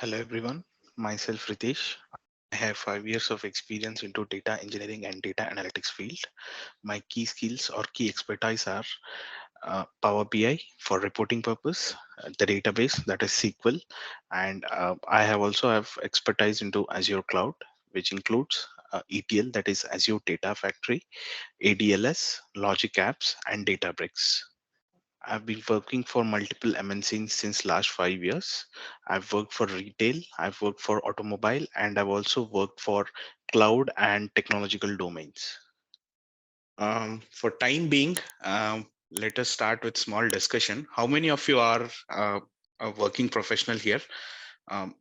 Hello everyone, myself Ritesh. I have 5 years of experience into data engineering and data analytics field. My key skills or key expertise are Power BI for reporting purpose, the database that is SQL, and I have also have expertise into Azure Cloud, which includes ETL that is Azure Data Factory, ADLS, Logic Apps, and Databricks. I've been working for multiple MNCs since last 5 years. I've worked for retail, I've worked for automobile, and I've also worked for cloud and technological domains. For time being, let us start with small discussion. How many of you are a working professional here?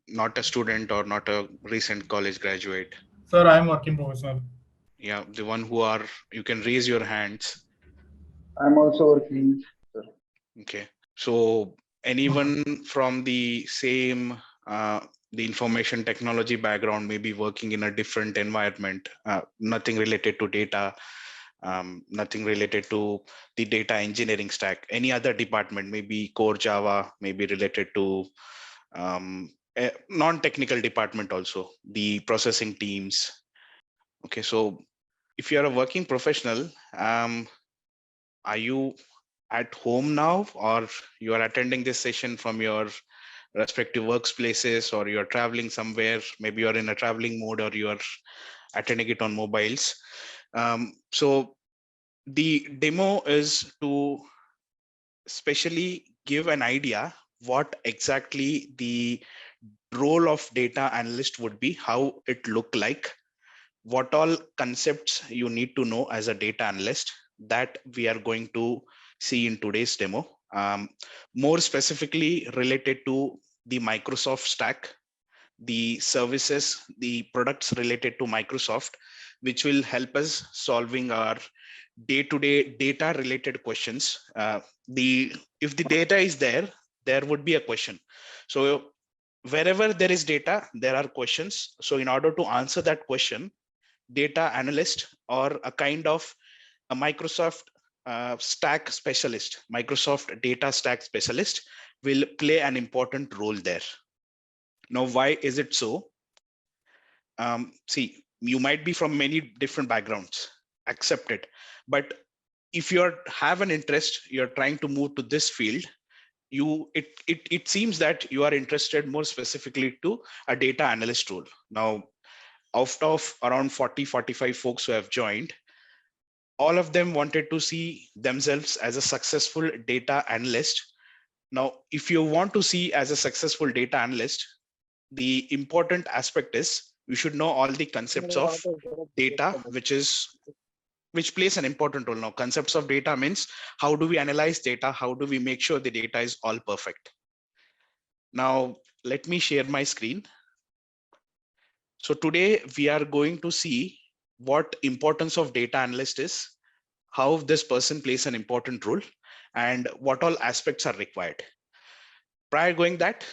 Not a student or not a recent college graduate? Sir, I am working professional. Yeah, the one who are, you can raise your hands. I'm also working, sir. Okay. So anyone from the same the information technology background, maybe working in a different environment, nothing related to data, nothing related to the data engineering stack, any other department, maybe core Java, maybe related to a non-technical department also, the processing teams. Okay, so if you are a working professional, are you at home now, or you are attending this session from your respective workplaces, or you're traveling somewhere, maybe you're in a traveling mode, or you are attending it on mobiles? So the demo is to specially give an idea what exactly the role of data analyst would be, how it look like, what all concepts you need to know as a data analyst, that we are going to see in today's demo. More specifically related to the Microsoft stack, the services, the products related to Microsoft, which will help us solving our day-to-day data related questions. The If the data is there, there would be a question. So wherever there is data, there are questions. So in order to answer that question, data analyst or a kind of a Microsoft stack specialist, Microsoft data stack specialist will play an important role there. Now, why is it so? See, you might be from many different backgrounds, accept it. But if you have an interest, you're trying to move to this field, it seems that you are interested more specifically to a data analyst role. Now, out of around 40-45 folks who have joined, all of them wanted to see themselves as a successful data analyst. Now, if you want to see as a successful data analyst, the important aspect is you should know all the concepts of data, which plays an important role. Now, concepts of data means how do we analyze data? How do we make sure the data is all perfect? Now, let me share my screen. So today we are going to see what importance of data analyst is, how this person plays an important role, and what all aspects are required. Prior going that,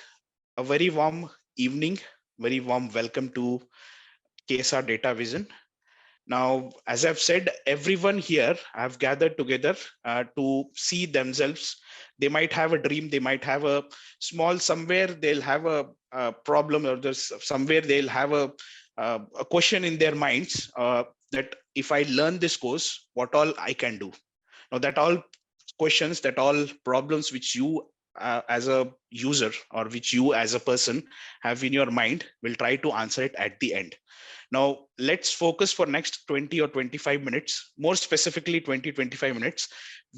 a very warm evening, very warm welcome to KSR Datavizon. Now, as I've said, everyone here have gathered together to see themselves. They might have a dream, they might have a small, somewhere they'll have a problem, or there's somewhere they'll have a question in their minds that if I learn this course, what all I can do. Now, that all questions, that all problems which you as a user or which you as a person have in your mind, will try to answer it at the end. Now, let's focus for next 20 or 25 minutes, more specifically 20-25 minutes,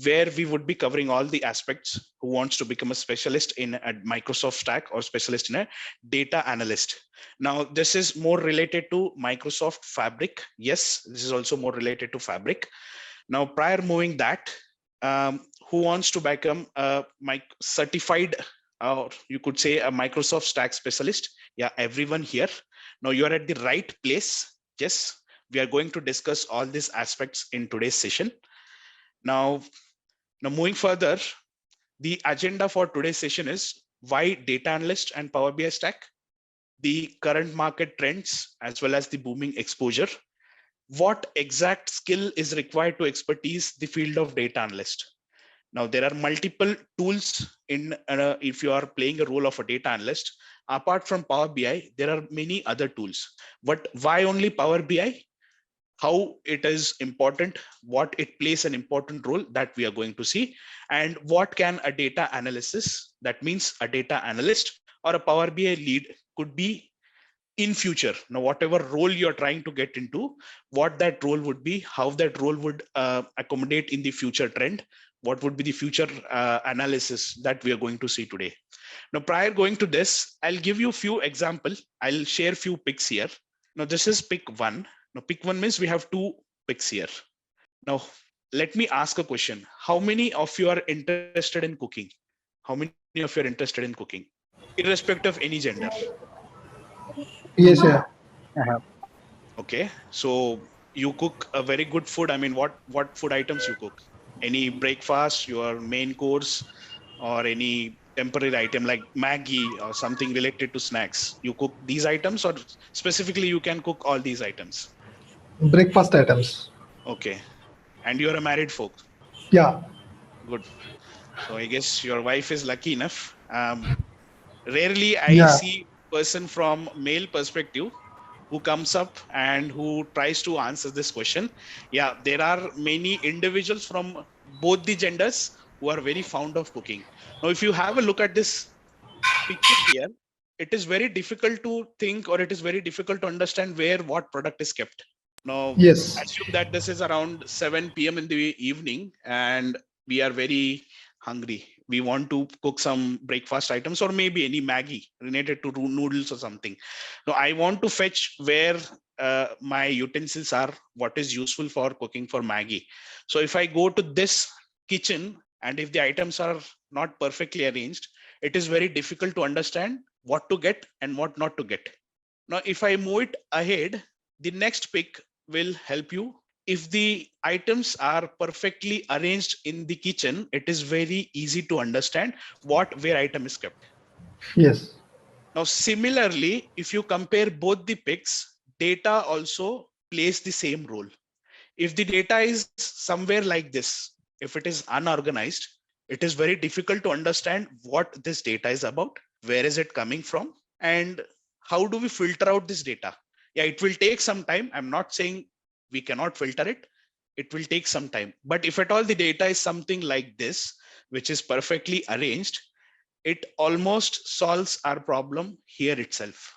where we would be covering all the aspects who wants to become a specialist in a Microsoft stack or specialist in a data analyst. Now, this is more related to Microsoft Fabric. Yes, this is also more related to Fabric. Now, prior moving that, who wants to become a certified, or you could say a Microsoft stack specialist? Yeah, everyone here. Now you are at the right place. Yes, we are going to discuss all these aspects in today's session. Now moving further, the agenda for today's session is why data analyst and Power BI stack, the current market trends, as well as the booming exposure. What exact skill is required to expertise the field of data analyst? Now, there are multiple tools in if you are playing a role of a data analyst. Apart from Power BI, there are many other tools. But why only Power BI? How it is important, what it plays an important role, that we are going to see, and what can a data analysis, that means a data analyst or a Power BI lead, could be in future. Now, whatever role you're trying to get into, what that role would be, how that role would accommodate in the future trend, what would be the future analysis that we are going to see today. Now, prior going to this, I'll give you a few examples. I'll share few picks here. Now, this is pick one. Now, pick one means we have two picks here. Now, let me ask a question. How many of you are interested in cooking? How many of you are interested in cooking, irrespective of any gender? Yes, yeah. I have. Okay, so you cook a very good food. I mean, what food items you cook? Any breakfast, your main course, or any temporary item like Maggie or something related to snacks? You cook these items, or specifically you can cook all these items? Breakfast items. Okay, and you're a married folk. Yeah. Good. So I guess your wife is lucky enough. Rarely I Yeah. see person from male perspective who comes up and who tries to answer this question. Yeah, there are many individuals from both the genders who are very fond of cooking. Now, if you have a look at this picture here, it is very difficult to think, or it is very difficult to understand where what product is kept. Now, Yes. assume that this is around 7 p.m. in the evening and we are very hungry. We want to cook some breakfast items or maybe any Maggie related to noodles or something. Now, I want to fetch where my utensils are, what is useful for cooking for Maggie. So if I go to this kitchen and if the items are not perfectly arranged, it is very difficult to understand what to get and what not to get. Now, if I move it ahead, the next pick will help you. If the items are perfectly arranged in the kitchen, it is very easy to understand what where item is kept. Yes. Now, similarly, if you compare both the picks, data also plays the same role. If the data is somewhere like this, if it is unorganized, it is very difficult to understand what this data is about, where is it coming from, and how do we filter out this data. Yeah, it will take some time. I'm not saying we cannot filter it. It will take some time. But if at all the data is something like this, which is perfectly arranged, it almost solves our problem here itself.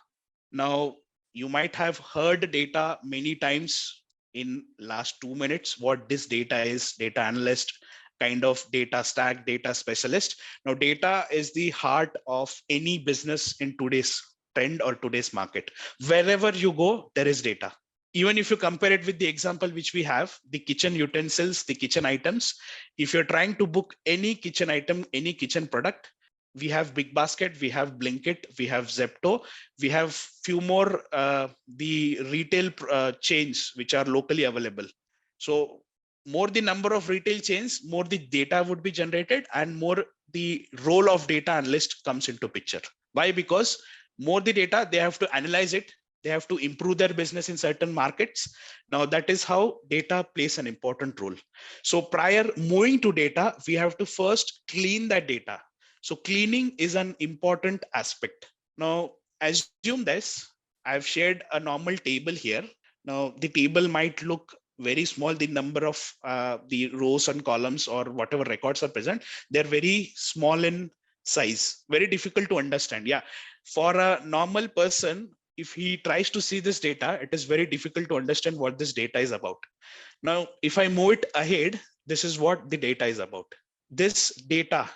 Now, you might have heard data many times in last 2 minutes, what this data is, data analyst, kind of data stack, data specialist. Now, data is the heart of any business in today's trend or today's market. Wherever you go, there is data. Even if you compare it with the example which we have, the kitchen utensils, the kitchen items, if you're trying to book any kitchen item, any kitchen product, we have Big Basket, we have Blinkit, we have Zepto, we have few more the retail chains which are locally available. So more the number of retail chains, more the data would be generated and more the role of data analyst comes into picture. Why? Because more the data, they have to analyze it, they have to improve their business in certain markets. Now that is how data plays an important role. So prior moving to data, we have to first clean that data. So cleaning is an important aspect. Now, assume this, I've shared a normal table here. Now, the table might look very small. The number of the rows and columns or whatever records are present, they're very small in size, very difficult to understand. Yeah, for a normal person, if he tries to see this data, it is very difficult to understand what this data is about. Now, if I move it ahead, this is what the data is about. This data,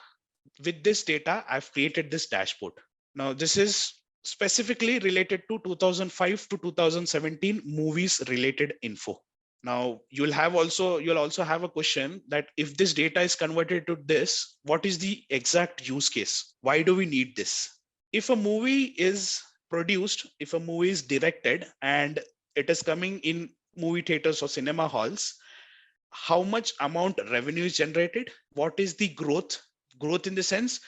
with this data, I've created this dashboard. Now, this is specifically related to 2005 to 2017 movies related info. Now, you'll also have a question that if this data is converted to this, what is the exact use case? Why do we need this? If a movie is produced, if a movie is directed and it is coming in movie theaters or cinema halls, how much amount revenue is generated, what is the growth in the sense,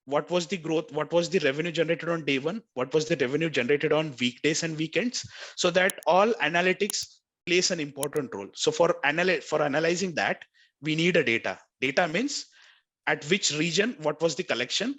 what was the growth, what was the revenue generated on day one, what was the revenue generated on weekdays and weekends, so that all analytics plays an important role. So for analyzing that, we need a data means at which region, what was the collection,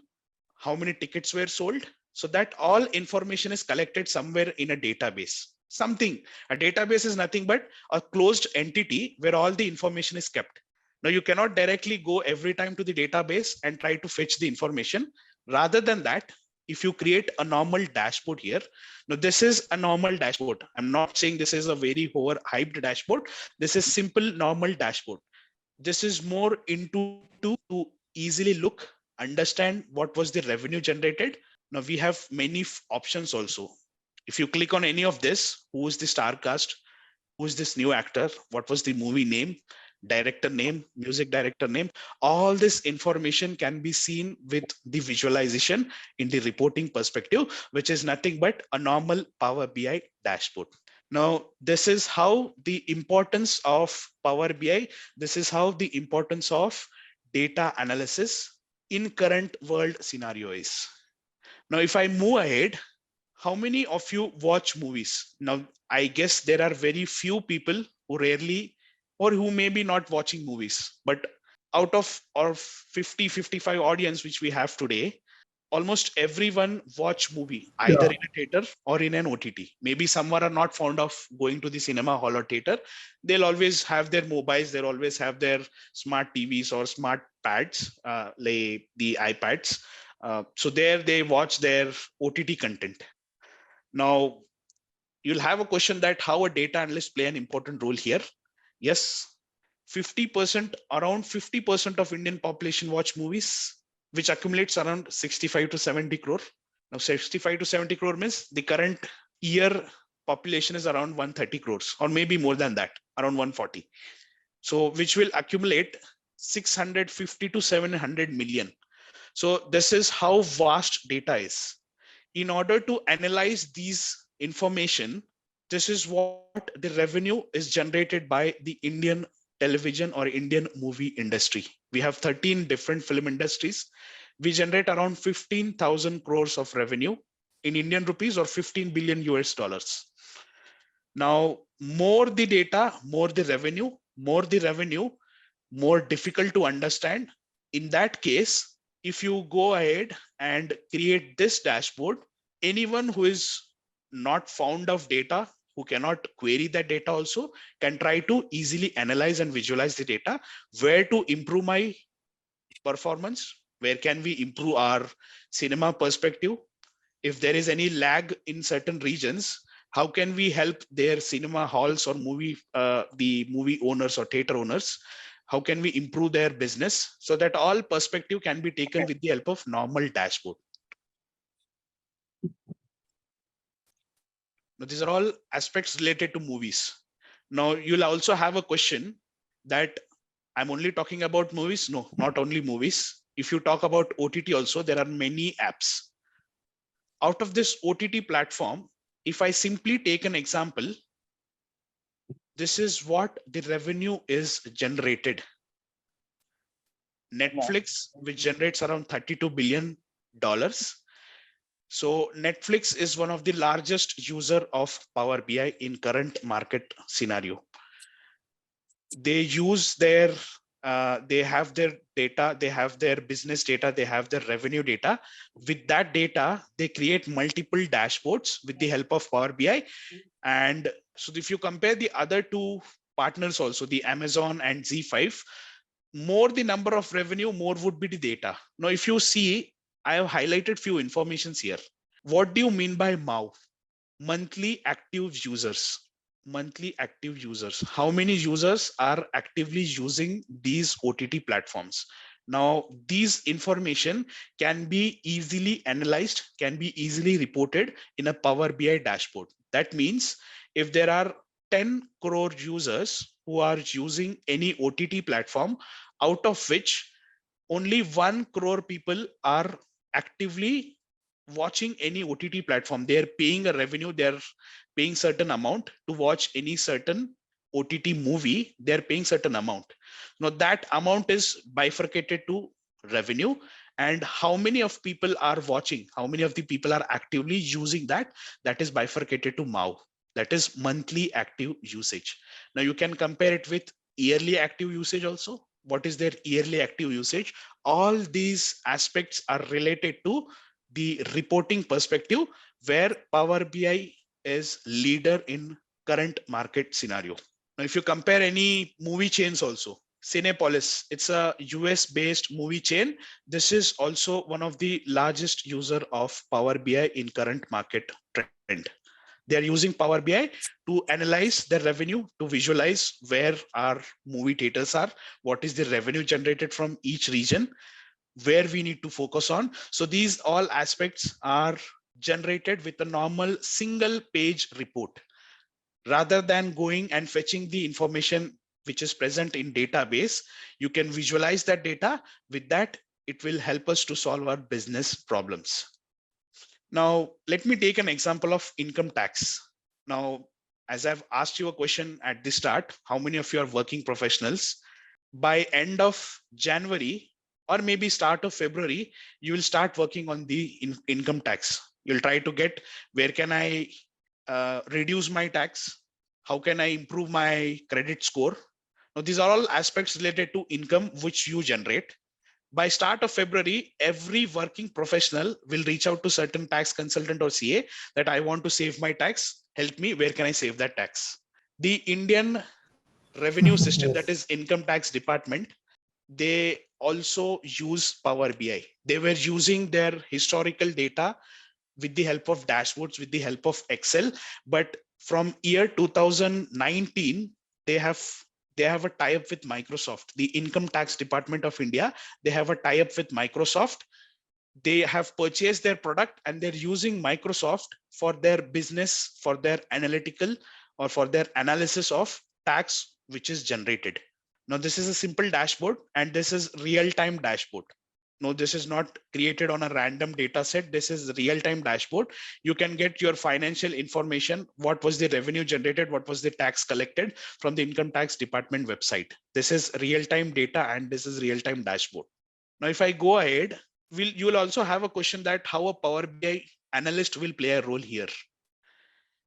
how many tickets were sold. So that all information is collected somewhere in a database. Something, a database is nothing but a closed entity where all the information is kept. Now you cannot directly go every time to the database and try to fetch the information. Rather than that, if you create a normal dashboard here, now this is a normal dashboard. I'm not saying this is a very over hyped dashboard. This is simple normal dashboard. This is more into to easily look, understand what was the revenue generated. Now we have many options also. If you click on any of this, who is the star cast, who is this new actor, what was the movie name, director name, music director name, all this information can be seen with the visualization in the reporting perspective, which is nothing but a normal Power BI dashboard. Now, this is how the importance of Power BI, this is how the importance of data analysis in current world scenario is. Now, if I move ahead, how many of you watch movies? Now, I guess there are very few people who rarely or who may be not watching movies, but out of our 50, 55 audience, which we have today, almost everyone watch movie either Yeah. in a theater or in an OTT. Maybe someone are not fond of going to the cinema hall or theater. They'll always have their mobiles. They'll always have their smart TVs or smart pads, like the iPads. So there they watch their OTT content. Now you'll have a question that how a data analyst play an important role here. Yes, 50%, around 50% of Indian population watch movies, which accumulates around 65 to 70 crore. Now 65 to 70 crore means the current year population is around 130 crores or maybe more than that, around 140. So which will accumulate 650 to 700 million. So this is how vast data is. In order to analyze these information, this is what the revenue is generated by the Indian television or Indian movie industry. We have 13 different film industries. We generate around 15,000 crores of revenue in Indian rupees or 15 billion US dollars. Now, more the data, more the revenue, more the revenue, more difficult to understand. In that case, if you go ahead and create this dashboard, anyone who is not fond of data, who cannot query that data also, can try to easily analyze and visualize the data. Where to improve my performance? Where can we improve our cinema perspective? If there is any lag in certain regions, how can we help their cinema halls or the movie owners or theater owners? How can we improve their business so that all perspective can be taken with the help of normal dashboard? Now, these are all aspects related to movies. Now, you'll also have a question that I'm only talking about movies. No, not only movies. If you talk about OTT also, there are many apps. Out of this OTT platform, if I simply take an example, this is what the revenue is generated. Netflix, which generates around $32 billion. So Netflix is one of the largest user of Power BI in current market scenario. They use their, they have their data, they have their business data, they have their revenue data. With that data, they create multiple dashboards with the help of Power BI. And so if you compare the other two partners also, the Amazon and Z5, more the number of revenue, more would be the data. Now, if you see, I have highlighted few informations here. What do you mean by MAU? Monthly active users. Monthly active users. How many users are actively using these OTT platforms? Now, these information can be easily analyzed, can be easily reported in a Power BI dashboard. That means if there are 10 crore users who are using any OTT platform, out of which only 1 crore people are actively watching any OTT platform. They're paying a revenue, they're paying certain amount to watch any certain OTT movie, they're paying certain amount. Now that amount is bifurcated to revenue, and how many of people are watching, how many of the people are actively using that, that is bifurcated to MAU, that is monthly active usage. Now you can compare it with yearly active usage also. what is their yearly active usage. All these aspects are related to the reporting perspective, where Power BI is leader in current market scenario. Now, if you compare any movie chains also, Cinepolis, it's a US based movie chain. This is also one of the largest user of Power BI in current market trend. They are using Power BI to analyze their revenue, to visualize where our movie theaters are, what is the revenue generated from each region, where we need to focus on. So these all aspects are generated with a normal single page report. Rather than going and fetching the information which is present in database, you can visualize that data. With that, it will help us to solve our business problems. Now, let me take an example of income tax. Now, as I've asked you a question at the start, how many of you are working professionals? By end of January or maybe start of February, you will start working on the income tax. You'll try to get, where can I reduce my tax? How can I improve my credit score? Now, these are all aspects related to income which you generate. By start of February, every working professional will reach out to certain tax consultant or CA that I want to save my tax. Help me. Where can I save that tax? The Indian revenue system, that Yes. is income tax department, they also use Power BI. They were using their historical data with the help of dashboards, with the help of Excel. But from year 2019, they have a tie-up with Microsoft. The income tax department of India, they have a tie-up with Microsoft. They have purchased their product and they're using Microsoft for their business, for their analytical or for their analysis of tax which is generated. Now, this is a simple dashboard and this is real-time dashboard. No, this is not created on a random data set. This is real-time dashboard. You can get your financial information. What was the revenue generated? What was the tax collected from the income tax department website? This is real-time data and this is real-time dashboard. Now, if I go ahead, you will also have a question that how a Power BI analyst will play a role here.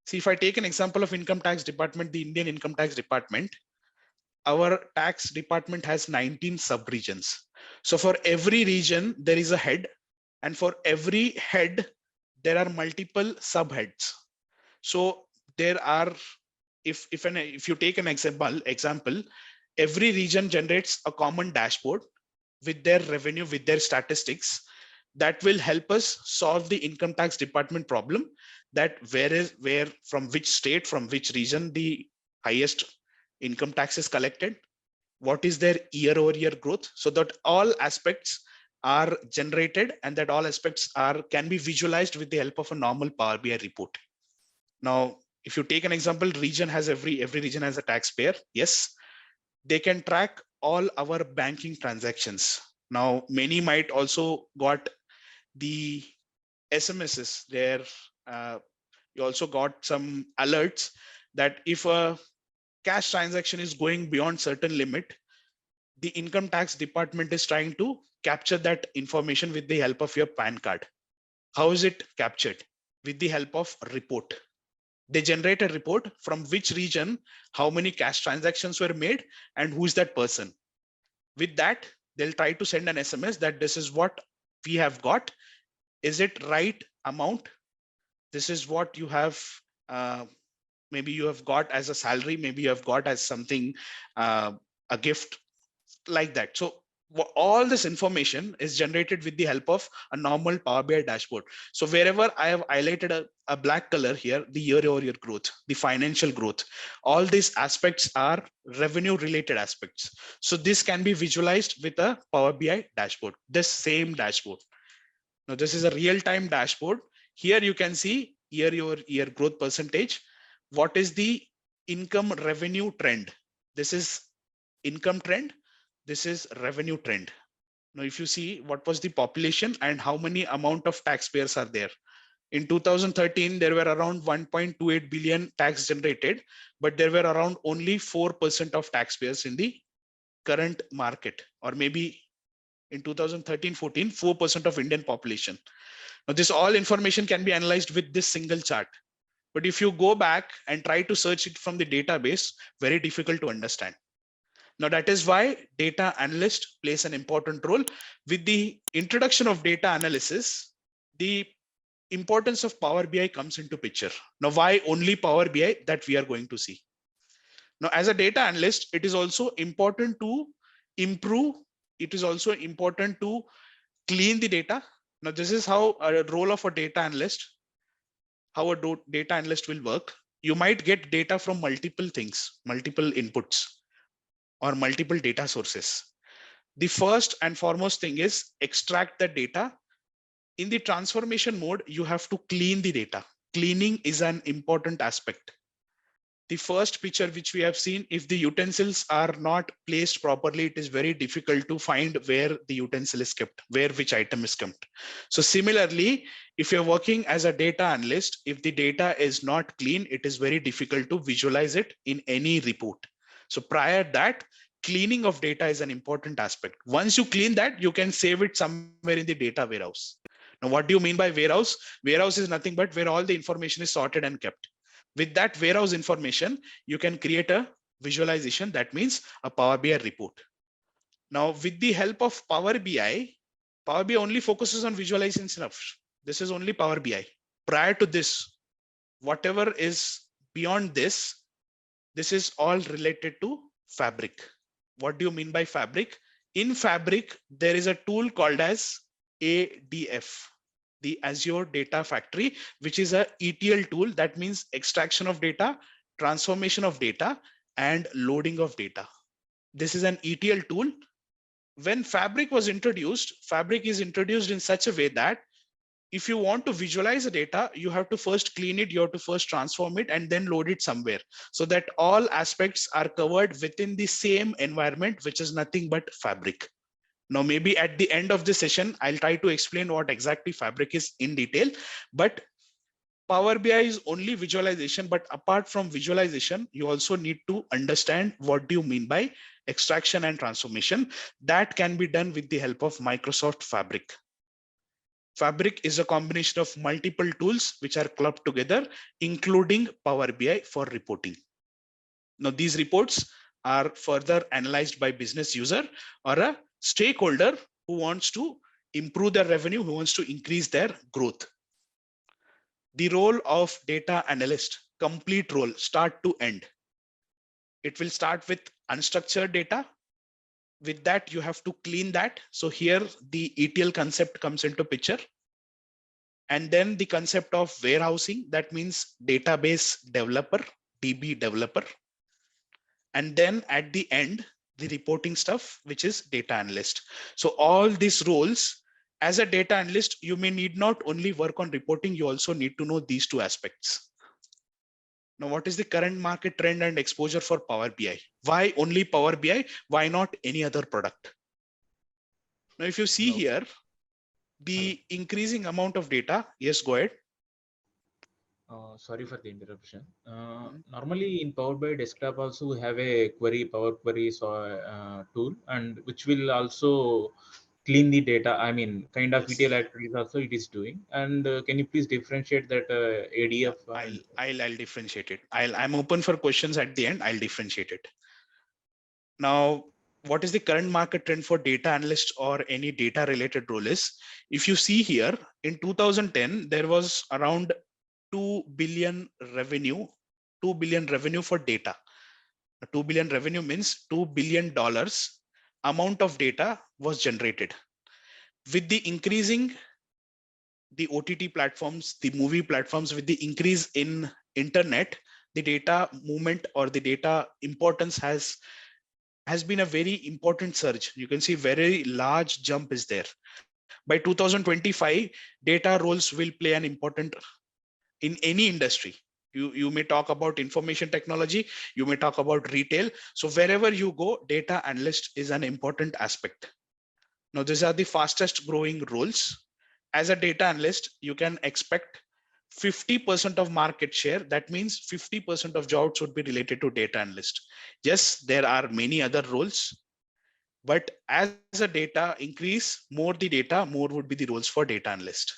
See, if I take an example of income tax department, the Indian income tax department, our tax department has 19 sub-regions. So for every region, there is a head, and for every head, there are multiple subheads. So there are, if you take an example, every region generates a common dashboard with their revenue, with their statistics, that will help us solve the income tax department problem, that where from which state, from which region the highest income tax is collected, what is their year over year growth, so that all aspects are generated and that all aspects can be visualized with the help of a normal Power BI report. Now, if you take an example, region has every region has a taxpayer. Yes, they can track all our banking transactions. Now, many might also got the SMSs there. You also got some alerts that if a cash transaction is going beyond certain limit, the income tax department is trying to capture that information with the help of your PAN card. How is it captured? With the help of report. They generate a report from which region, how many cash transactions were made, and who is that person. With that, they'll try to send an SMS that this is what we have got. Is it right amount? This is what you have, maybe you have got as a salary, maybe you have got as something, a gift, like that. So all this information is generated with the help of a normal Power BI dashboard. So wherever I have highlighted a black color here, the year over year growth, the financial growth, all these aspects are revenue related aspects. So this can be visualized with a Power BI dashboard, this same dashboard. Now, this is a real-time dashboard. Here you can see year over year growth percentage. What is the income revenue trend? This is income trend. This is revenue trend. Now, if you see what was the population and how many amount of taxpayers are there. In 2013, there were around 1.28 billion tax generated, but there were around only 4% of taxpayers in the current market, or maybe in 2013-14, 4% of Indian population. Now, this all information can be analyzed with this single chart. But if you go back and try to search it from the database, very difficult to understand. Now that is why data analyst plays an important role. With the introduction of data analysis, the importance of Power BI comes into picture. Now, why only Power BI, that we are going to see. Now, as a data analyst, it is also important to improve. It is also important to clean the data. Now, this is how a role of a data analyst, how a data analyst will work. You might get data from multiple things, multiple inputs, or multiple data sources. The first and foremost thing is extract the data. In the transformation mode, you have to clean the data. Cleaning is an important aspect. The first picture which we have seen, if the utensils are not placed properly, it is very difficult to find where the utensil is kept, where which item is kept. So similarly, if you're working as a data analyst, if the data is not clean, it is very difficult to visualize it in any report. So prior that, cleaning of data is an important aspect. Once you clean that, you can save it somewhere in the data warehouse. Now, what do you mean by warehouse? Warehouse is nothing but where all the information is sorted and kept. With that warehouse information, you can create a visualization. That means a Power BI report. Now, with the help of Power BI only focuses on visualization stuff. This is only Power BI. Prior to this, whatever is beyond this, this is all related to Fabric. What do you mean by Fabric? In Fabric, there is a tool called as ADF, the Azure Data Factory, which is a ETL tool. That means extraction of data, transformation of data, and loading of data. This is an ETL tool. When Fabric was introduced, Fabric is introduced in such a way that if you want to visualize the data, you have to first clean it, you have to first transform it, and then load it somewhere, so that all aspects are covered within the same environment, which is nothing but Fabric. Now, maybe at the end of this session, I'll try to explain what exactly Fabric is in detail, but Power BI is only visualization. But apart from visualization, you also need to understand what do you mean by extraction and transformation. That can be done with the help of Microsoft Fabric. Fabric is a combination of multiple tools which are clubbed together, including Power BI for reporting. Now, these reports are further analyzed by business user or a stakeholder who wants to improve their revenue, who wants to increase their growth. The role of data analyst, complete role, start to end. It will start with unstructured data. With that, you have to clean that. So here the ETL concept comes into picture. And then the concept of warehousing, that means database developer, DB developer. And then at the end, the reporting stuff, which is data analyst. So all these roles, as a data analyst, you may need not only work on reporting, you also need to know these two aspects. Now, what is the current market trend and exposure for Power BI? Why only Power BI? Why not any other product? Now, if you see Hello. here, the increasing amount of data. Yes, go ahead. Sorry for the interruption. Normally in Power BI desktop also we have a query, Power Queries tool, and which will also clean the data. I mean, kind of Yes. ETL activities also it is doing. And can you please differentiate that Yeah, ADF and I'll differentiate it. I'm open for questions at the end. I'll differentiate it. Now, what is the current market trend for data analyst or any data related role is? If you see here, in 2010, there was around 2 billion revenue, 2 billion revenue for data. 2 billion revenue means $2 billion amount of data was generated. With the increasing the OTT platforms, the movie platforms, with the increase in internet, the data movement or the data importance has been a very important surge. You can see very large jump is there. By 2025, data roles will play an important in any industry. You may talk about information technology, you may talk about retail. So wherever you go, data analyst is an important aspect. Now, these are the fastest growing roles. As a data analyst, you can expect 50% of market share. That means 50% of jobs would be related to data analyst. Yes, there are many other roles, but as a data increase, more the data, more would be the roles for data analyst.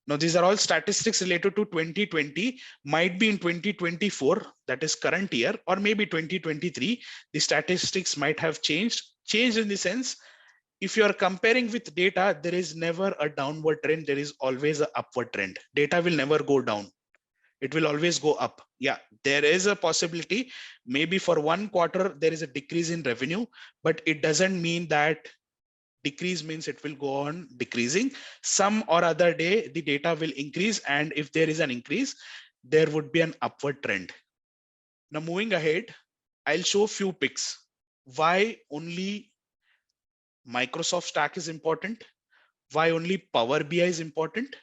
Now, these are all statistics related to 2020, might be in 2024, that is current year, or maybe 2023. The statistics might have changed. Changed in the sense, if you are comparing with data, there is never a downward trend. There is always an upward trend. Data will never go down. It will always go up. Yeah, there is a possibility. Maybe for one quarter, there is a decrease in revenue, but it doesn't mean that decrease means it will go on decreasing. Some or other day, the data will increase. And if there is an increase, there would be an upward trend. Now, moving ahead, I'll show few picks. Why only Microsoft stack is important? Why only Power BI is important?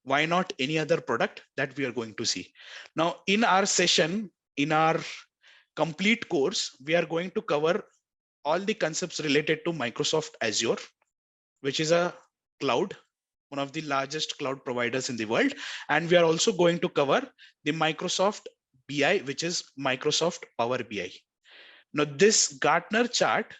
Why not any other product that we are going to see? Now, in our session, in our complete course, we are going to cover all the concepts related to Microsoft Azure, which is a cloud, one of the largest cloud providers in the world. And we are also going to cover the Microsoft BI, which is Microsoft Power BI. Now, this Gartner chart,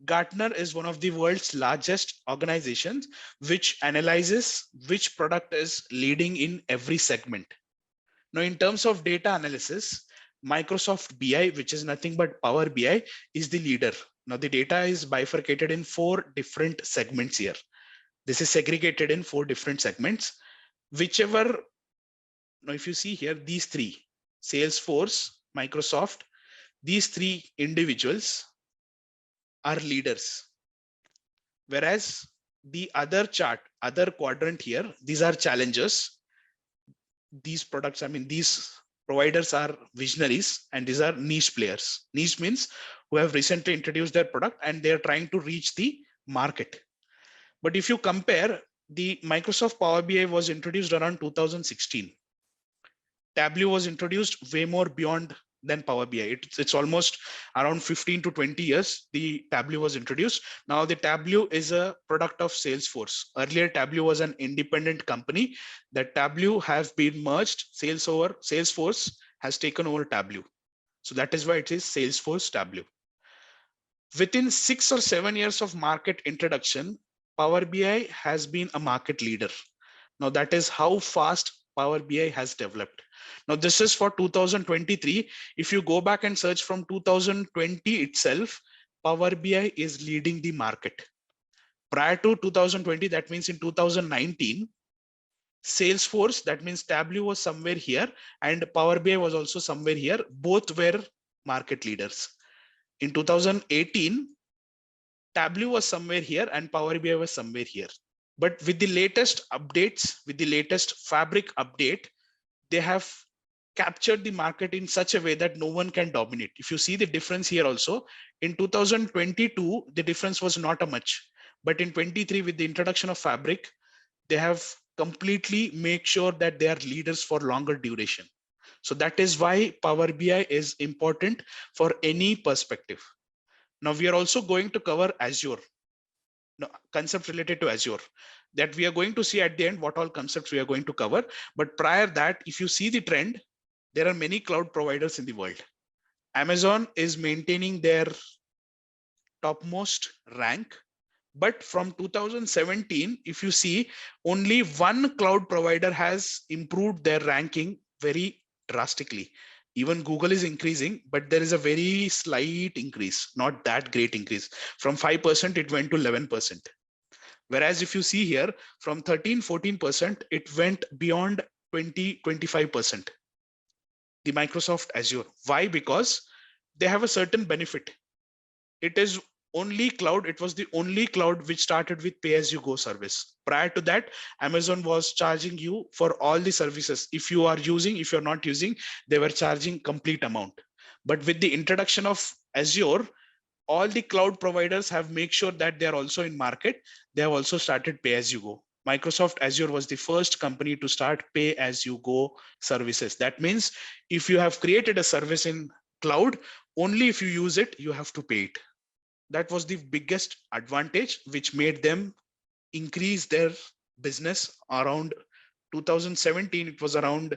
Gartner is one of the world's largest organizations which analyzes which product is leading in every segment. Now, in terms of data analysis, Microsoft BI, which is nothing but Power BI, is the leader. Now, the data is bifurcated in 4 different segments here. This is segregated in 4 different segments. Whichever, now if you see here, these 3, Salesforce, Microsoft, these 3 individuals are leaders. Whereas the other chart, other quadrant here, these are challengers. These products, I mean, these providers are visionaries and these are niche players. Niche means who have recently introduced their product and they're trying to reach the market. But if you compare, the Microsoft Power BI was introduced around 2016. Tableau was introduced way more beyond than Power BI. It's almost around 15 to 20 years the Tableau was introduced. Now the Tableau is a product of Salesforce. Earlier Tableau was an independent company. That Tableau has been merged. Salesforce has taken over Tableau. So that is why it is Salesforce Tableau. Within 6 or 7 years of market introduction, Power BI has been a market leader. Now that is how fast Power BI has developed. Now this is for 2023. If you go back and search from 2020 itself, Power BI is leading the market. Prior to 2020, that means in 2019, Salesforce, that means Tableau was somewhere here and Power BI was also somewhere here. Both were market leaders. In 2018, Tableau was somewhere here and Power BI was somewhere here. But with the latest updates, with the latest Fabric update, they have captured the market in such a way that no one can dominate. If you see the difference here also, in 2022, the difference was not a much. But in 23, with the introduction of Fabric, they have completely make sure that they are leaders for longer duration. So that is why Power BI is important for any perspective. Now we are also going to cover Azure. No, concept related to Azure that we are going to see at the end what all concepts we are going to cover. But prior that, if you see the trend, there are many cloud providers in the world. Amazon is maintaining their topmost rank. But from 2017, if you see, only one cloud provider has improved their ranking very drastically. Even Google is increasing, but there is a very slight increase, not that great increase. From 5%, it went to 11%. Whereas if you see here, from 13, 14%, it went beyond 20, 25%. The Microsoft Azure. Why? Because they have a certain benefit. It is only cloud. It was the only cloud which started with pay-as-you-go service. Prior to that, Amazon was charging you for all the services. If you are using, if you're not using, they were charging complete amount. But with the introduction of Azure, all the cloud providers have made sure that they are also in market. They have also started pay-as-you-go. Microsoft Azure was the first company to start pay-as-you-go services. That means if you have created a service in cloud, only if you use it, you have to pay it. That was the biggest advantage which made them increase their business. Around 2017, it was around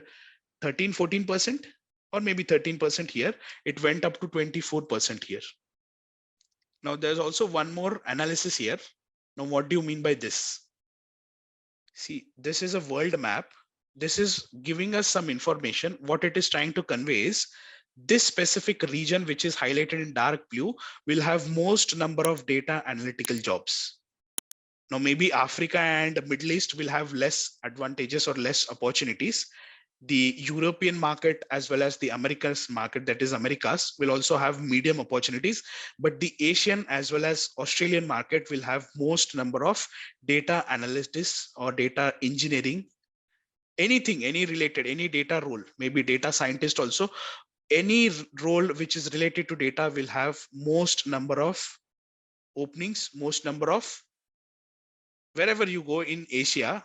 13, 14%, or maybe 13% here. It went up to 24% here. Now there's also one more analysis here. Now, what do you mean by this? See, this is a world map. This is giving us some information. What it is trying to convey is this specific region, which is highlighted in dark blue, will have most number of data analytical jobs. Now, maybe Africa and Middle East will have less advantages or less opportunities. The European market as well as the Americas market, that is Americas, will also have medium opportunities, but the Asian as well as Australian market will have most number of data analysts or data engineering, anything, any related, any data role, maybe data scientist also, any role which is related to data will have most number of openings, most number of wherever you go in Asia,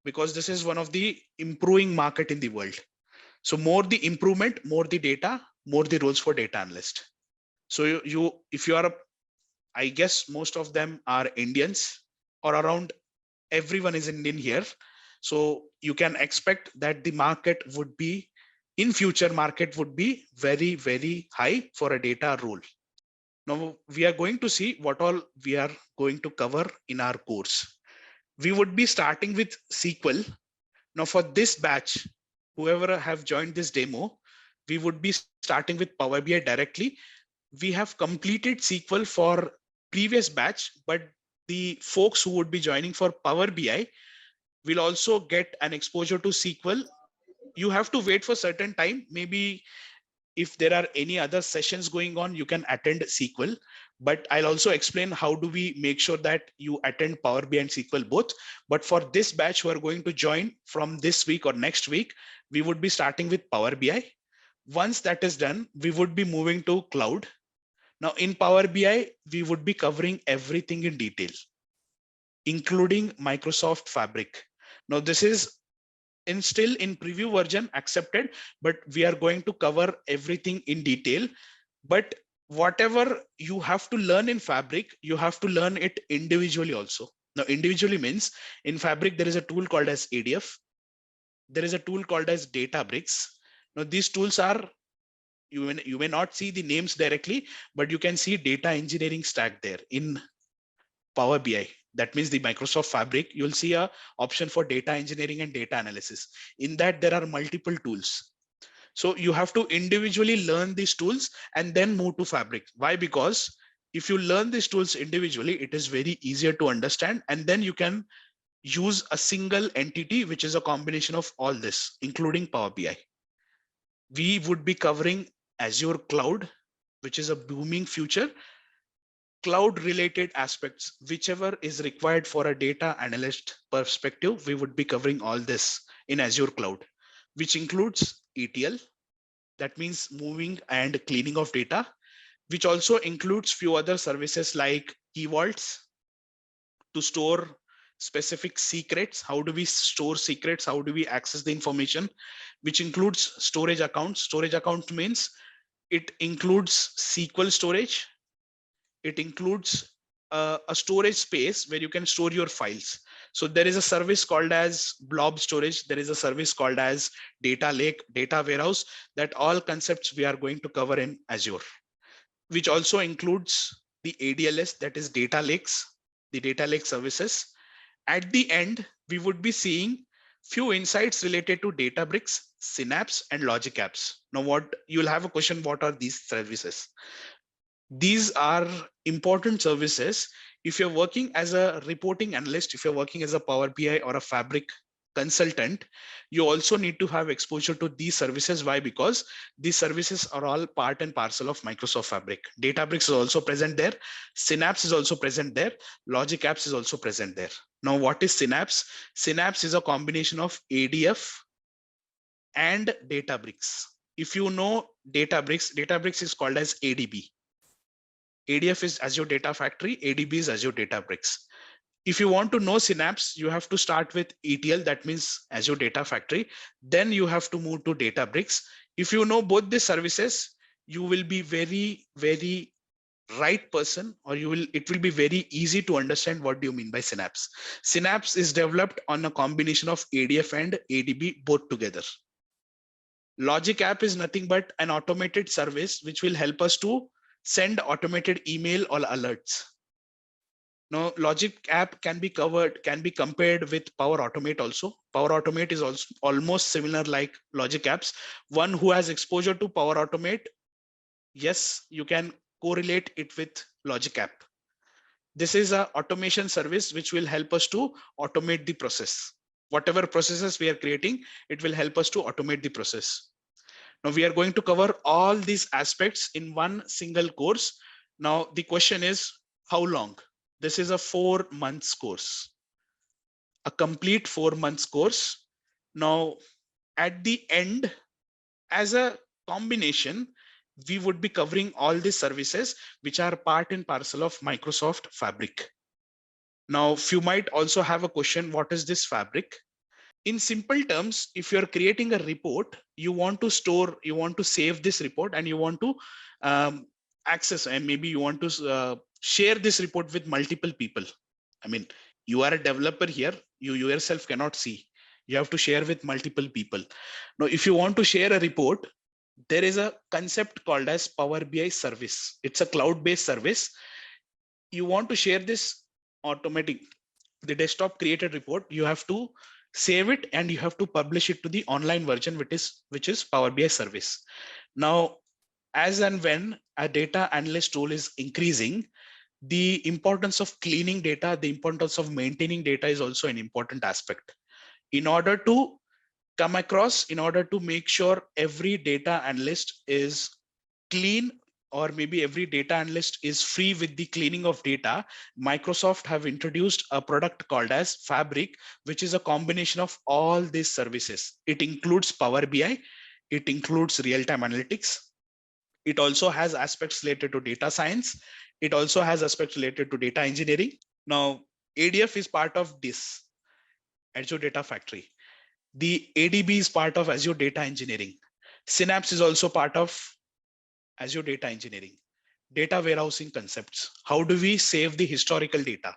because this is one of the improving market in the world. So more the improvement, more the data, more the roles for data analyst. So if you are, I guess most of them are Indians, or around everyone is Indian here. So you can expect that the market would be, in future market would be very, very high for a data role. Now we are going to see what all we are going to cover in our course. We would be starting with SQL. Now for this batch, whoever have joined this demo, we would be starting with Power BI directly. We have completed SQL for previous batch, but the folks who would be joining for Power BI will also get an exposure to SQL. You have to wait for certain time. Maybe if there are any other sessions going on, you can attend SQL, but I'll also explain how do we make sure that you attend Power BI and SQL both. But for this batch who are going to join from this week or next week, we would be starting with Power BI. Once that is done, we would be moving to cloud. Now in Power BI, we would be covering everything in detail, including Microsoft Fabric. Now this is still in preview version accepted, but we are going to cover everything in detail. But whatever you have to learn in Fabric, you have to learn it individually also. Now individually means in Fabric, there is a tool called as ADF. There is a tool called as Databricks. Now these tools are, you may not see the names directly, but you can see data engineering stack there in Power BI. That means the Microsoft Fabric, you'll see a option for data engineering and data analysis. In that, there are multiple tools. So you have to individually learn these tools and then move to Fabric. Why? Because if you learn these tools individually, it is very easier to understand. And then you can use a single entity, which is a combination of all this, including Power BI. We would be covering Azure Cloud, which is a booming future. Cloud related aspects, whichever is required for a data analyst perspective, we would be covering all this in Azure Cloud, which includes ETL, that means moving and cleaning of data, which also includes few other services like key vaults to store specific secrets. How do we store secrets? How do we access the information? Which includes storage accounts. Storage account means it includes SQL storage. It includes a storage space where you can store your files. So there is a service called as blob storage. There is a service called as data lake, data warehouse. That all concepts we are going to cover in Azure, which also includes the ADLS, that is data lakes, the data lake services. At the end, we would be seeing few insights related to Databricks, Synapse, and Logic Apps. Now, what you'll have a question, what are these services? These are important services. If you're working as a reporting analyst, if you're working as a Power BI or a Fabric consultant, you also need to have exposure to these services. Why? Because these services are all part and parcel of Microsoft Fabric. Databricks is also present there. Synapse is also present there. Logic Apps is also present there. Now, what is Synapse? Synapse is a combination of ADF and Databricks. If you know Databricks, Databricks is called as ADB. ADF is Azure Data Factory, ADB is Azure Databricks. If you want to know Synapse, you have to start with ETL, that means Azure Data Factory. Then you have to move to Databricks. If you know both these services, you will be very, very right person, or it will be very easy to understand what do you mean by Synapse. Synapse is developed on a combination of ADF and ADB both together. Logic App is nothing but an automated service which will help us to send automated email or alerts. Now, Logic App can be compared with Power Automate also. Power Automate is also almost similar like Logic Apps. One who has exposure to Power Automate, yes, you can correlate it with Logic App. This is a automation service which will help us to automate the process. Whatever processes we are creating, it will help us to automate the process. Now we are going to cover all these aspects in one single course. Now the question is, how long? This is a 4 months course, a complete 4 months course. Now at the end, as a combination, we would be covering all these services which are part and parcel of Microsoft Fabric. Now, you might also have a question, what is this Fabric? In simple terms, if you're creating a report, you want to store, you want to save this report, and you want to access, and maybe you want to share this report with multiple people. I mean, you are a developer here, you yourself cannot see. You have to share with multiple people. Now, if you want to share a report, there is a concept called as Power BI service. It's a cloud-based service. You want to share this automatic, the desktop created report, you have to save it and you have to publish it to the online version, which is Power BI service. Now, as and when a data analyst role is increasing, the importance of cleaning data, the importance of maintaining data is also an important aspect. In order to come across, in order to make sure every data analyst is clean, or maybe every data analyst is free with the cleaning of data, Microsoft have introduced a product called as Fabric, which is a combination of all these services. It includes Power BI, it includes real-time analytics. It also has aspects related to data science. It also has aspects related to data engineering. Now, ADF is part of this, Azure Data Factory. The ADB is part of Azure Data Engineering. Synapse is also part of Azure Data Engineering. Data warehousing concepts. How do we save the historical data?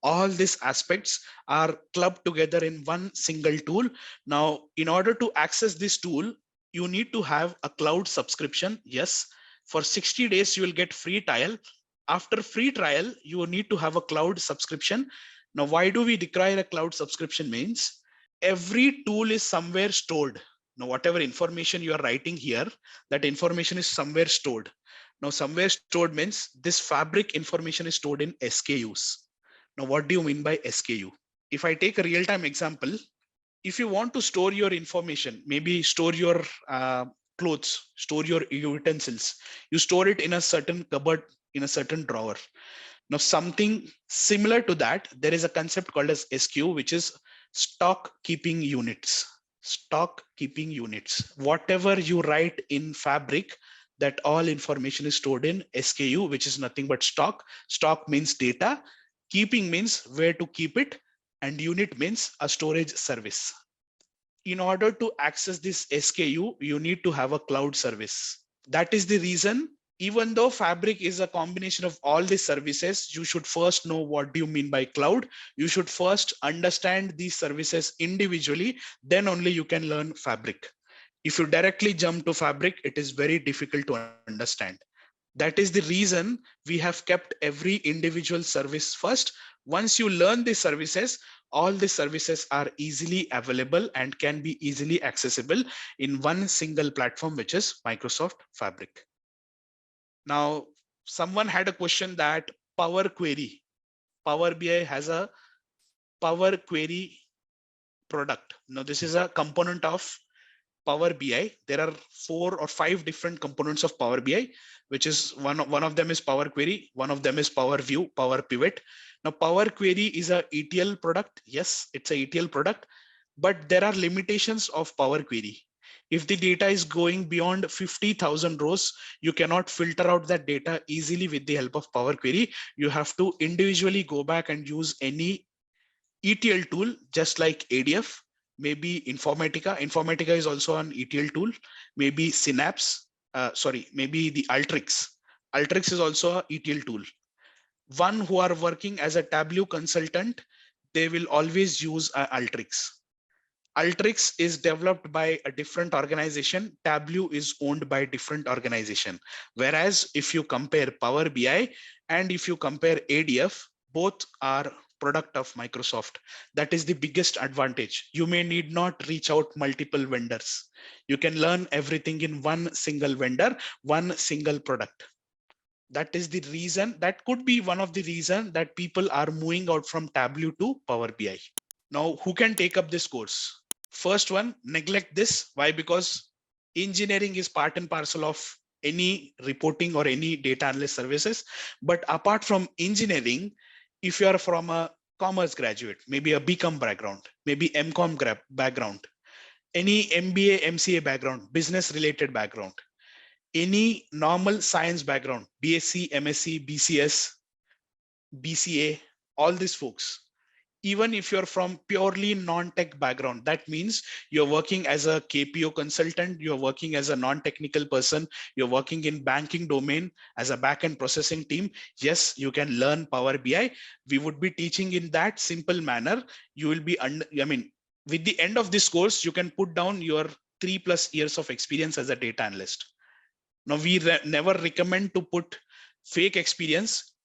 All these aspects are clubbed together in one single tool. Now, in order to access this tool, you need to have a cloud subscription. Yes, for 60 days, you will get free trial. After free trial, you will need to have a cloud subscription. Now, why do we require a cloud subscription? Means every tool is somewhere stored. Now, whatever information you are writing here, that information is somewhere stored. Now, somewhere stored means this Fabric information is stored in SKUs. Now, what do you mean by SKU? If I take a real-time example, if you want to store your information, maybe store your clothes, store your utensils, you store it in a certain cupboard, in a certain drawer. Now, something similar to that, there is a concept called as SKU, which is stock keeping units. Stock keeping units. Whatever you write in Fabric, that all information is stored in SKU, which is nothing but stock. Stock means data, keeping means where to keep it, and unit means a storage service. In order to access this SKU, you need to have a cloud service. That is the reason, even though Fabric is a combination of all these services, you should first know what do you mean by cloud. You should first understand these services individually, then only you can learn Fabric. If you directly jump to Fabric, it is very difficult to understand. That is the reason we have kept every individual service first. Once you learn the services, all the services are easily available and can be easily accessible in one single platform, which is Microsoft Fabric. Now, someone had a question that Power Query, Power BI has a Power Query product. Now, this is a component of Power BI. There are 4 or 5 different components of Power BI, which is one of them is Power Query, one of them is Power View, Power Pivot. Now, Power Query is a ETL product. Yes, it's a ETL product, but there are limitations of Power Query. If the data is going beyond 50,000 rows, you cannot filter out that data easily with the help of Power Query. You have to individually go back and use any ETL tool, just like ADF. Maybe Informatica. Informatica is also an ETL tool. Maybe Synapse. Maybe the Alteryx. Alteryx is also an ETL tool. One who are working as a Tableau consultant, they will always use Alteryx. Alteryx is developed by a different organization. Tableau is owned by a different organization. Whereas if you compare Power BI and if you compare ADF, Both are product of Microsoft. That is the biggest advantage. You may need not reach out multiple vendors. You can learn everything in one single vendor, one single product. That is the reason, that could be one of the reason that people are moving out from Tableau to Power BI. Now, who can take up this course? First one, neglect this. Why? Because engineering is part and parcel of any reporting or any data analyst services. But apart from engineering, if you are from a commerce graduate, maybe a BCom background, maybe MCom background, any MBA, MCA background, business related background, any normal science background, BSc, MSc, BCS, BCA, all these folks, even if you're from purely non-tech background, that means you're working as a KPO consultant, you're working as a non-technical person, you're working in banking domain as a back-end processing team. Yes, you can learn Power BI. We would be teaching in that simple manner. You will be, with the end of this course, you can put down your 3+ years of experience as a data analyst. Now, we never recommend to put fake experience.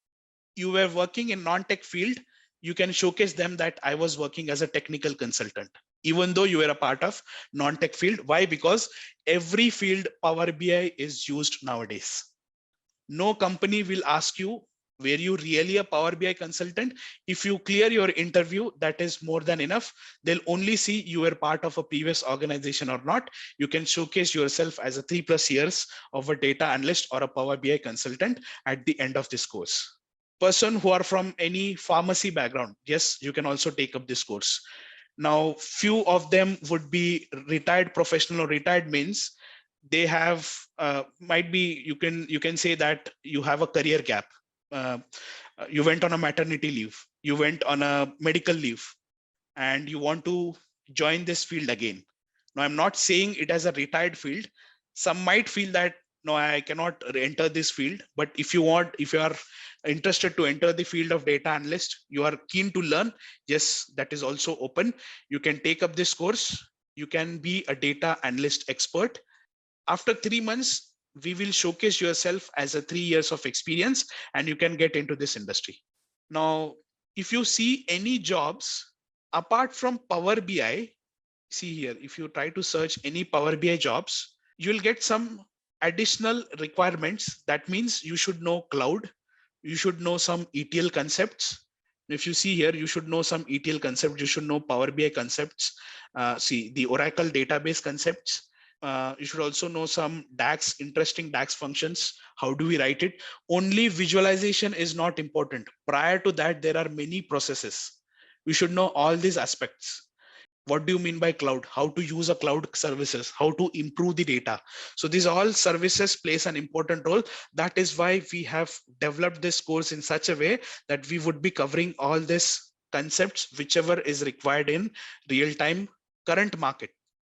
You were working in non-tech field, you can showcase them that I was working as a technical consultant, even though you were a part of non-tech field. Why? Because every field Power BI is used nowadays. No company will ask you, were you really a Power BI consultant? If you clear your interview, that is more than enough. They'll only see you were part of a previous organization or not. You can showcase yourself as a 3+ years of a data analyst or a Power BI consultant at the end of this course. Person who are from any pharmacy background, yes, you can also take up this course. Now, few of them would be retired professional, or retired means they have might be, you can say that you have a career gap. uh, you went on a maternity leave, you went on a medical leave, and you want to join this field again. Now, I'm not saying it as a retired field. Some might feel that, no, I cannot enter this field. But if you want, if you are interested to enter the field of data analyst, you are keen to learn, yes, that is also open. You can take up this course. You can be a data analyst expert. After 3 months, we will showcase yourself as a 3 years of experience, and you can get into this industry. Now, if you see any jobs apart from Power BI, see here, if you try to search any Power BI jobs, you'll get some additional requirements. That means you should know cloud, you should know some ETL concepts. If you see here, you should know some ETL concepts, you should know Power BI concepts, see the Oracle database concepts. You should also know some DAX, interesting DAX functions. How do we write it? Only visualization is not important. Prior to that, there are many processes. We should know all these aspects. What do you mean by cloud? How to use a cloud services? How to improve the data? So these all services plays an important role. That is why we have developed this course in such a way that we would be covering all these concepts, whichever is required in real-time current market.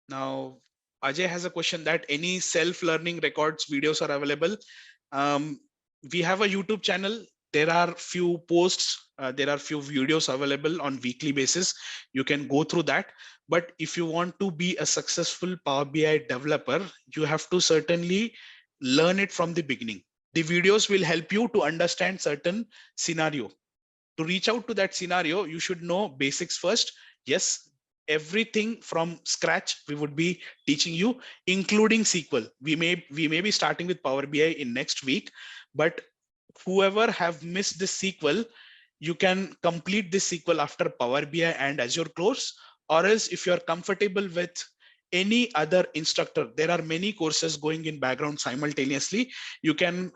Now, Ajay has a question that any self-learning records videos are available. Um, we have a YouTube channel. There are few posts, there are few videos available on weekly basis. You can go through that. But if you want to be a successful Power BI developer, you have to certainly learn it from the beginning. The videos will help you to understand certain scenario. To reach out to that scenario, you should know basics first. Yes, everything from scratch we would be teaching you, including SQL. We may be starting with Power BI in next week, but whoever have missed this SQL, you can complete this SQL after Power BI and Azure course. Or else, if you're comfortable with any other instructor, there are many courses going in background simultaneously. You can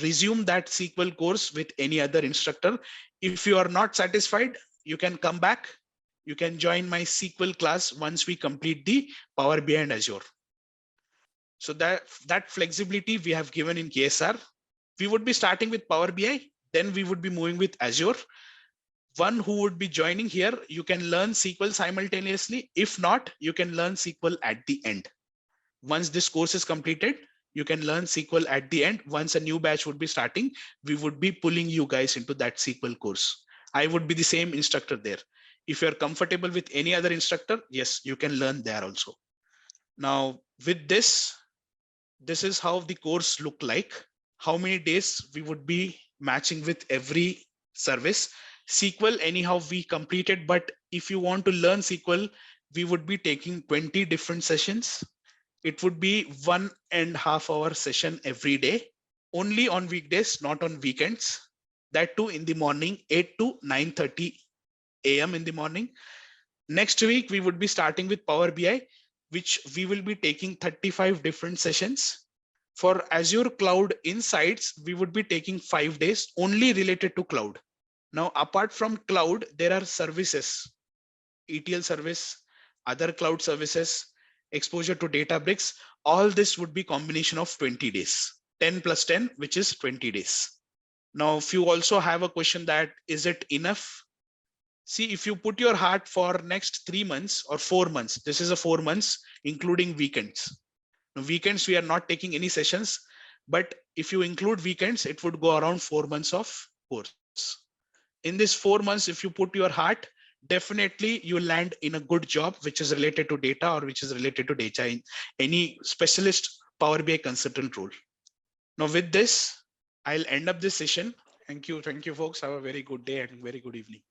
resume that SQL course with any other instructor. If you are not satisfied, you can come back. You can join my SQL class once we complete the Power BI and Azure. So that flexibility we have given in KSR. We would be starting with Power BI, then we would be moving with Azure. One who would be joining here, you can learn SQL simultaneously. If not, you can learn SQL at the end. Once this course is completed, you can learn SQL at the end. Once a new batch would be starting, we would be pulling you guys into that SQL course. I would be the same instructor there. If you're comfortable with any other instructor, yes, you can learn there also. Now, with this is how the course look like. How many days we would be matching with every service. SQL, anyhow, we completed, but if you want to learn SQL, we would be taking 20 different sessions. It would be 1.5 hour session every day, only on weekdays, not on weekends. That too in the morning, 8 to 9:30 a.m. in the morning. Next week, we would be starting with Power BI, which we will be taking 35 different sessions. For Azure Cloud Insights, we would be taking 5 days only related to cloud. Now, apart from cloud, there are services, ETL service, other cloud services, exposure to Databricks. All this would be combination of 20 days, 10 plus 10, which is 20 days. Now, if you also have a question that is it enough? See, if you put your heart for next 3 months or 4 months, this is a 4 months, including weekends. Now, weekends, we are not taking any sessions, but if you include weekends, it would go around 4 months of course. In this 4 months, if you put your heart, definitely you land in a good job, which is related to data or which is related to data in any specialist Power BI consultant role. Now with this, I'll end up this session. Thank you. Thank you, folks. Have a very good day and very good evening.